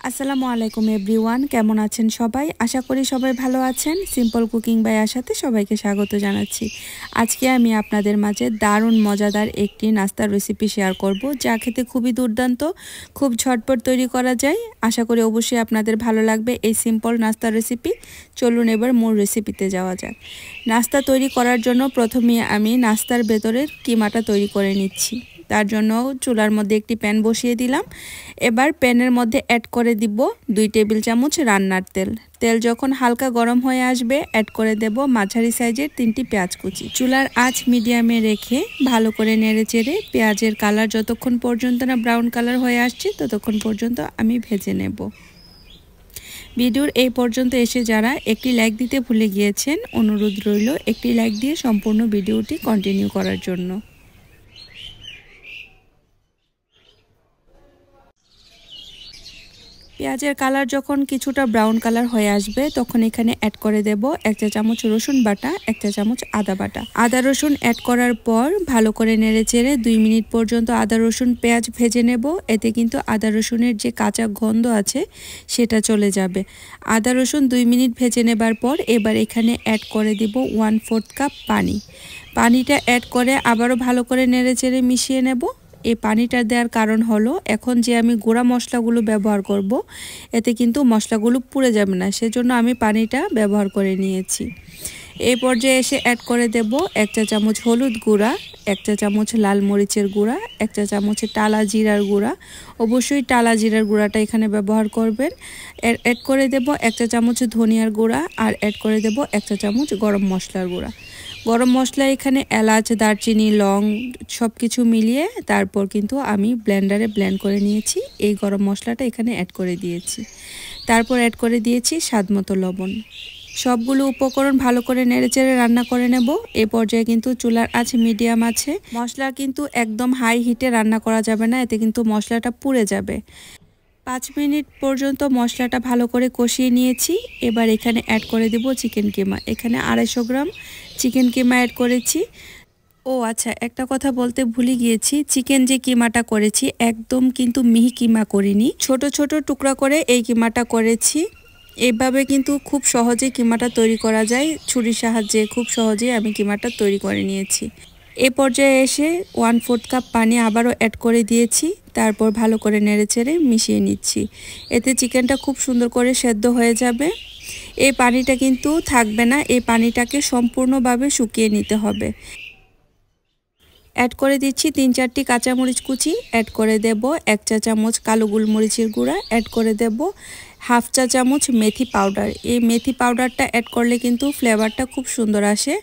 আসসালামু আলাইকুম এভরিওয়ান, কেমন আছেন সবাই? আশা করি সবাই ভালো আছেন। সিম্পল কুকিং বাই আশাতে সবাইকে স্বাগত জানাচ্ছি। আজকে আমি আপনাদের মাঝে দারুণ মজাদার একটি নাস্তার রেসিপি শেয়ার করব, যা খেতে খুবই দুর্দান্ত, খুব ঝটপট তৈরি করা যায়। আশা করি অবশ্যই আপনাদের ভালো লাগবে এই সিম্পল নাস্তার রেসিপি। চলুন এবার মূল রেসিপিতে যাওয়া যাক। নাস্তা তৈরি করার জন্য প্রথমে আমি নাস্তার ভেতরের কিমাটা তৈরি করে নিচ্ছি। তার জন্য চুলার মধ্যে একটি প্যান বসিয়ে দিলাম। এবার প্যানের মধ্যে অ্যাড করে দিব 2 টেবিল চামচ রান্নার তেল। তেল যখন হালকা গরম হয়ে আসবে অ্যাড করে দেব মাঝারি সাইজের 3টি পেঁয়াজ কুচি। চুলার আঁচ মিডিয়ামে রেখে ভালো করে নেড়েচেড়ে পেঁয়াজের কালার যতক্ষণ পর্যন্ত না ব্রাউন কালার হয়ে আসছে ততক্ষণ পর্যন্ত আমি ভেজে নেব। ভিডিওর এই পর্যন্ত এসে যারা একটি লাইক দিতে ভুলে গিয়েছেন, অনুরোধ রইল একটি লাইক দিয়ে সম্পূর্ণ ভিডিওটি কন্টিনিউ করার জন্য। পেঁয়াজের কালার যখন কিছুটা ব্রাউন কালার হয়ে আসবে তখন এখানে অ্যাড করে দেব 1 চা চামচ রসুন বাটা, 1 চা চামচ আদা বাটা। আদা রসুন অ্যাড করার পর ভালো করে নেড়েচেড়ে 2 মিনিট পর্যন্ত আদা রসুন পেঁয়াজ ভেজে নেব। এতে কিন্তু আদা রসুনের যে কাঁচা গন্ধ আছে সেটা চলে যাবে। আদা রসুন 2 মিনিট ভেজে নেবার পর এবার এখানে অ্যাড করে দিব 1/4 কাপ পানি। পানিটা অ্যাড করে আবারও ভালো করে নেড়েচেড়ে মিশিয়ে নেব। এই পানিটা দেওয়ার কারণ হলো এখন যে আমি গুঁড়া মশলাগুলো ব্যবহার করব এতে কিন্তু মশলাগুলো পুড়ে যাবে না, সেজন্য আমি পানিটা ব্যবহার করে নিয়েছি। এই পর্যায়ে এসে অ্যাড করে দেব 1 চা চামচ হলুদ গুঁড়া, 1 চা চামচ লাল মরিচের গুঁড়া, 1 চা চামচ টালা জিরার গুঁড়া। অবশ্যই টালা জিরার গুঁড়াটা এখানে ব্যবহার করবেন। অ্যাড করে দেব 1 চা চামচ ধনিয়ার গুঁড়া আর অ্যাড করে দেব 1 চা চামচ গরম মশলার গুঁড়া। গরম মশলা এখানে এলাচ, দারচিনি, লং সব কিছু মিলিয়ে তারপর কিন্তু আমি ব্লেন্ডারে ব্লেন্ড করে নিয়েছি। এই গরম মশলাটা এখানে অ্যাড করে দিয়েছি। তারপর অ্যাড করে দিয়েছি স্বাদমতো লবণ। সবগুলো উপকরণ ভালো করে নেড়েচেড়ে রান্না করে নেব। এই পর্যায়ে কিন্তু চুলার আঁচ মিডিয়াম আছে। মশলা কিন্তু একদম হাই হিটে রান্না করা যাবে না, এতে কিন্তু মশলাটা পুড়ে যাবে। 5 মিনিট পর্যন্ত মশলাটা ভালো করে কষিয়ে নিয়েছি। এবার এখানে অ্যাড করে দেব চিকেন কিমা। এখানে 250 গ্রাম চিকেন কিমা অ্যাড করেছি। ও আচ্ছা, একটা কথা বলতে ভুলে গিয়েছি, চিকেন যে কিমাটা করেছি একদম কিন্তু মিহি কিমা করিনি, ছোট ছোট টুকরা করে এই কিমাটা করেছি। এইভাবে কিন্তু খুব সহজে কিমাটা তৈরি করা যায়। ছুরির সাহায্যে খুব সহজেই আমি কিমাটা তৈরি করে নিয়েছি। এ পর্যায়ে এসে 1/4 কাপ পানি আবারও অ্যাড করে দিয়েছি। তারপর ভালো করে নেড়েচেড়ে মিশিয়ে নিচ্ছি। এতে চিকেনটা খুব সুন্দর করে সেদ্ধ হয়ে যাবে। এই পানিটা কিন্তু থাকবে না, এই পানিটাকে সম্পূর্ণভাবে শুকিয়ে নিতে হবে। অ্যাড করে দিচ্ছি 3-4টি কাঁচামরিচ কুচি, অ্যাড করে দেব 1 চা চামচ কালো গোলমরিচের গুঁড়া, অ্যাড করে দেব 1/2 চা চামচ মেথি পাউডার। এই মেথি পাউডারটা অ্যাড করলে কিন্তু ফ্লেভারটা খুব সুন্দর আসে।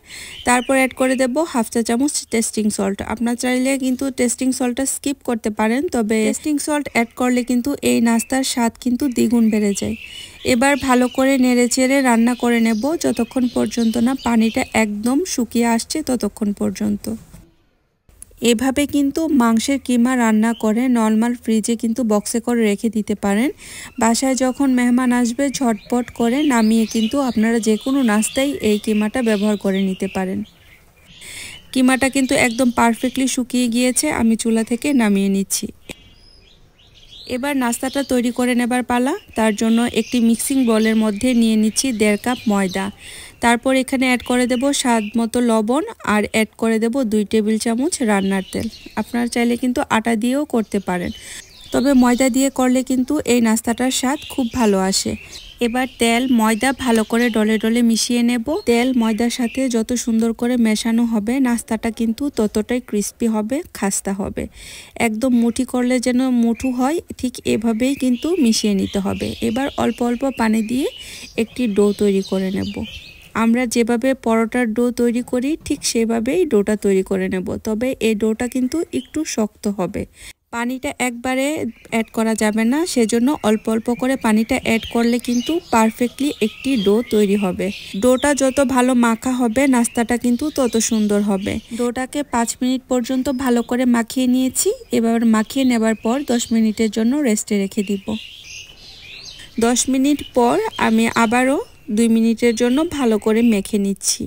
তারপর অ্যাড করে দেব 1/2 চা চামচ টেস্টিং সল্ট। আপনারা চাইলে কিন্তু টেস্টিং সল্টটা স্কিপ করতে পারেন, তবে টেস্টিং সল্ট অ্যাড করলে কিন্তু এই নাস্তার স্বাদ কিন্তু দ্বিগুণ বেড়ে যায়। এবার ভালো করে নেড়েচেড়ে রান্না করে নেব যতক্ষণ পর্যন্ত না পানিটা একদম শুকিয়ে আসছে ততক্ষণ পর্যন্ত। এভাবে কিন্তু মাংসের কিমা রান্না করে নরমাল ফ্রিজে কিন্তু বক্সে করে রেখে দিতে পারেন। বাসায় যখন মেহমান আসবে ঝটপট করে নামিয়ে কিন্তু আপনারা যে কোনো নাস্তায় এই কিমাটা ব্যবহার করে নিতে পারেন। কিমাটা কিন্তু একদম পারফেক্টলি শুকিয়ে গিয়েছে, আমি চুলা থেকে নামিয়ে নিচ্ছি। এবার নাস্তাটা তৈরি করে নেবার পালা। তার জন্য একটি মিক্সিং বোলের মধ্যে নিয়ে নিচ্ছি 1.5 কাপ ময়দা। তারপর এখানে অ্যাড করে দেব স্বাদ মতো লবণ আর অ্যাড করে দেব 2 টেবিল চামচ রান্নার তেল। আপনারা চাইলে কিন্তু আটা দিয়েও করতে পারেন, তবে ময়দা দিয়ে করলে কিন্তু এই নাস্তাটার স্বাদ খুব ভালো আসে। এবার তেল ময়দা ভালো করে ডলে ডলে মিশিয়ে নেব। তেল ময়দার সাথে যত সুন্দর করে মেশানো হবে নাস্তাটা কিন্তু ততটাই ক্রিস্পি হবে, খাস্তা হবে। একদম মুঠি করলে যেন মুঠু হয় ঠিক এভাবেই কিন্তু মিশিয়ে নিতে হবে। এবার অল্প অল্প পানি দিয়ে একটি ডো তৈরি করে নেব। আমরা যেভাবে পরোটার ডো তৈরি করি ঠিক সেভাবেই ডোটা তৈরি করে নেব, তবে এই ডোটা কিন্তু একটু শক্ত হবে। পানিটা একবারে অ্যাড করা যাবে না, সেজন্য অল্প অল্প করে পানিটা অ্যাড করলে কিন্তু পারফেক্টলি একটি ডো তৈরি হবে। ডোটা যত ভালো মাখা হবে নাস্তাটা কিন্তু তত সুন্দর হবে। ডোটাকে 5 মিনিট পর্যন্ত ভালো করে মাখিয়ে নিয়েছি। এবার মাখিয়ে নেবার পর 10 মিনিটের জন্য রেস্টে রেখে দিব। 10 মিনিট পর আমি আবারও 2 মিনিটের জন্য ভালো করে মেখে নিচ্ছি।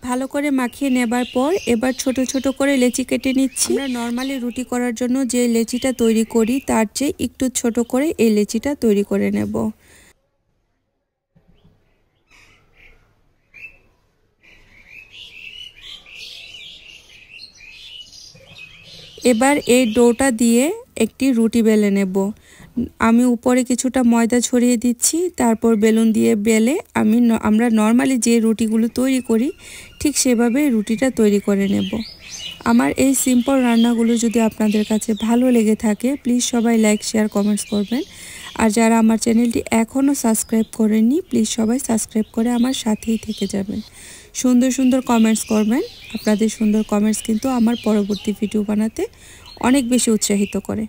ভালো করে মাখিয়ে নেবার পর এবার ছোট ছোট করে লেচি কেটে নিচ্ছি। আমরা নর্মালি রুটি করার জন্য যে লেচিটা তৈরি করি তার চেয়ে একটু ছোট করে এই লেচিটা তৈরি করে নেব। এবার এই ডোটা দিয়ে একটি রুটি বেলে নেব। আমি উপরে কিছুটা ময়দা ছড়িয়ে দিচ্ছি, তারপর বেলুন দিয়ে বেলে আমরা নর্মালি যে রুটিগুলো তৈরি করি ঠিক সেভাবে রুটিটা তৈরি করে নেব। আমার এই সিম্পল রান্নাগুলো যদি আপনাদের কাছে ভালো লেগে থাকে প্লিজ সবাই লাইক শেয়ার কমেন্টস করবেন। আর যারা আমার চ্যানেলটি এখনও সাবস্ক্রাইব করেননি প্লিজ সবাই সাবস্ক্রাইব করে আমার সাথেই থেকে যাবেন। সুন্দর সুন্দর কমেন্টস করবেন। আপনাদের সুন্দর কমেন্টস কিন্তু আমার পরবর্তী ভিডিও বানাতে অনেক বেশি উৎসাহিত করে।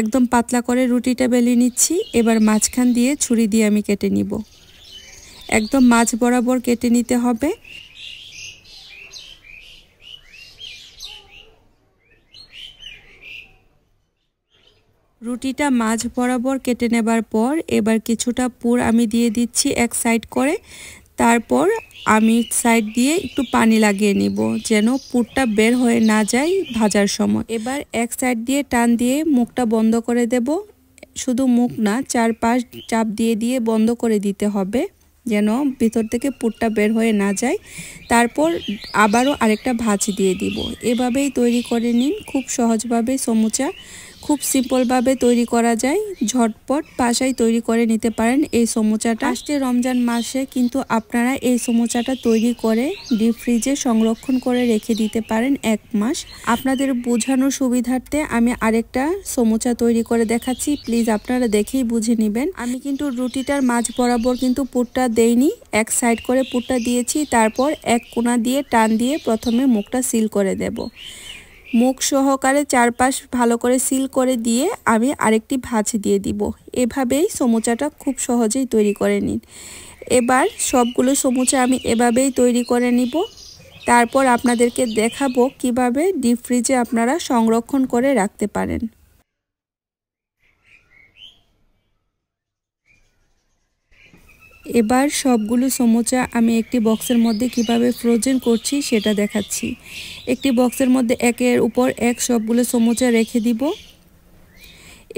একদম পাতলা করে রুটিটা বেলে নিচ্ছি। এবার মাঝখান দিয়ে ছুরি দিয়ে আমি কেটে নিব। একদম মাঝ বরাবর কেটে নিতে হবে। রুটিটা মাঝ বরাবর কেটে নেবার পর এবার কিছুটা পুর আমি দিয়ে দিচ্ছি এক সাইড করে। তারপর আমি সাইড দিয়ে একটু পানি লাগিয়ে নিব যেন পুরটা বের হয়ে না যায় ভাজার সময়। এবার এক সাইড দিয়ে টান দিয়ে মুখটা বন্ধ করে দেব। শুধু মুখ না, চারপাশ চাপ দিয়ে দিয়ে বন্ধ করে দিতে হবে যেন ভিতর থেকে পুরটা বের হয়ে না যায়। তারপর আবারও আরেকটা ভাঁজ দিয়ে দিব। এভাবেই তৈরি করে নিন। খুব সহজভাবে সমুচা খুব সিম্পলভাবে তৈরি করা যায়। ঝটপট বাসায় তৈরি করে নিতে পারেন এই সমুচাটা। আসছে রমজান মাসে কিন্তু আপনারা এই সমুচাটা তৈরি করে ডিপ ফ্রিজে সংরক্ষণ করে রেখে দিতে পারেন 1 মাস। আপনাদের বোঝানোর সুবিধার্থে আমি আরেকটা সমুচা তৈরি করে দেখাচ্ছি, প্লিজ আপনারা দেখেই বুঝে নেবেন। আমি কিন্তু রুটিটার মাঝ বরাবর কিন্তু পুরটা দেইনি, এক সাইড করে পুরটা দিয়েছি। তারপর এক কোণা দিয়ে টান দিয়ে প্রথমে মুখটা সিল করে দেব। মুখ সহকারে চারপাশ ভালো করে সিল করে দিয়ে আমি আরেকটি ভাঁজ দিয়ে দিব। এভাবেই সমুচাটা খুব সহজেই তৈরি করে নিন। এবার সবগুলো সমুচা আমি এভাবেই তৈরি করে নিব। তারপর আপনাদেরকে দেখাবো কিভাবে ডিপ ফ্রিজে আপনারা সংরক্ষণ করে রাখতে পারেন। এবার সবগুলো সমুচা আমি একটি বক্সের মধ্যে কিভাবে ফ্রোজেন করছি সেটা দেখাচ্ছি। একটি বক্সের মধ্যে একের উপর এক সবগুলো সমুচা রেখে দিব।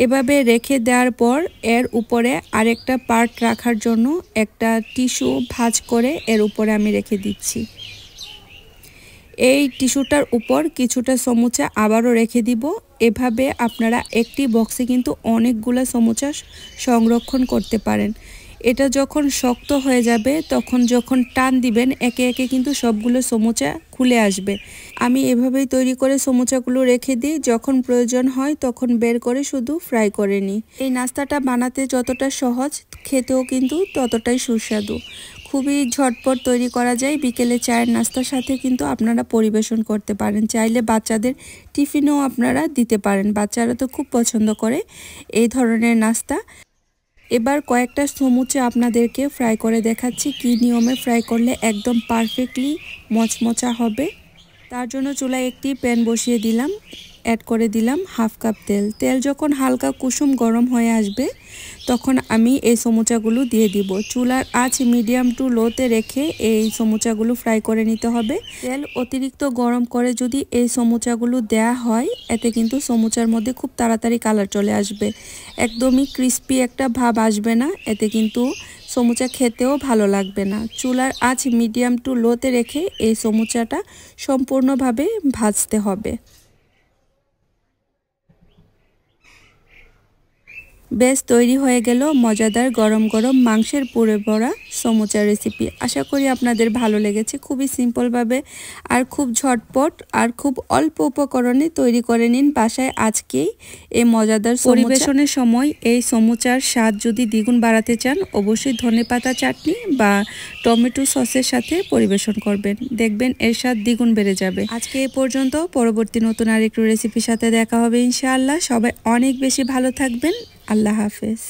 এভাবে রেখে দেওয়ার পর এর উপরে আরেকটা পার্ট রাখার জন্য একটা টিস্যু ভাঁজ করে এর উপরে আমি রেখে দিচ্ছি। এই টিস্যুটার উপর কিছুটা সমুচা আবারও রেখে দিব। এভাবে আপনারা একটি বক্সে কিন্তু অনেকগুলো সমুচা সংরক্ষণ করতে পারেন। এটা যখন শক্ত হয়ে যাবে তখন যখন টান দিবেন একে একে কিন্তু সবগুলো সমুচা খুলে আসবে। আমি এভাবেই তৈরি করে সমুচাগুলো রেখে দিই, যখন প্রয়োজন হয় তখন বের করে শুধু ফ্রাই করে নিই। এই নাস্তাটা বানাতে যতটা সহজ খেতেও কিন্তু ততটাই সুস্বাদু। খুবই ঝটপট তৈরি করা যায়। বিকেলে চায়ের নাস্তার সাথে কিন্তু আপনারা পরিবেশন করতে পারেন। চাইলে বাচ্চাদের টিফিনেও আপনারা দিতে পারেন, বাচ্চারা তো খুব পছন্দ করে এই ধরনের নাস্তা। এবার কয়েকটা সমুচা আপনাদেরকে ফ্রাই করে দেখাচ্ছি কী নিয়মে ফ্রাই করলে একদম পারফেক্টলি মচমচা হবে। তার জন্য চুলায় একটি প্যান বসিয়ে দিলাম, অ্যাড করে দিলাম 1/2 কাপ তেল। তেল যখন হালকা কুসুম গরম হয়ে আসবে তখন আমি এই সমুচাগুলো দিয়ে দিব। চুলার আঁচ মিডিয়াম টু লোতে রেখে এই সমুচাগুলো ফ্রাই করে নিতে হবে। তেল অতিরিক্ত গরম করে যদি এই সমুচাগুলো দেয়া হয় এতে কিন্তু সমুচার মধ্যে খুব তাড়াতাড়ি কালার চলে আসবে, একদমই ক্রিস্পি একটা ভাব আসবে না, এতে কিন্তু সমুচা খেতেও ভালো লাগবে না। চুলার আঁচ মিডিয়াম টু লোতে রেখে এই সমুচাটা সম্পূর্ণভাবে ভাজতে হবে। বেশ তৈরি হয়ে গেল মজাদার গরম গরম মাংসের পুরে ভরা সমুচা রেসিপি। আশা করি আপনাদের ভালো লেগেছে। খুবই সিম্পলভাবে আর খুব ঝটপট আর খুব অল্প উপকরণে তৈরি করে নিন বাসায় আজকেই এই মজাদার পরিবেশনের সময় এই সমুচার স্বাদ যদি দ্বিগুণ বাড়াতে চান অবশ্যই ধনেপাতা চাটনি বা টমেটো সসের সাথে পরিবেশন করবেন, দেখবেন এর স্বাদ দ্বিগুণ বেড়ে যাবে। আজকে এ পর্যন্ত, পরবর্তী নতুন আরেকটু রেসিপির সাথে দেখা হবে ইনশাআল্লাহ। সবাই অনেক বেশি ভালো থাকবেন। আল্লাহ হাফেজ।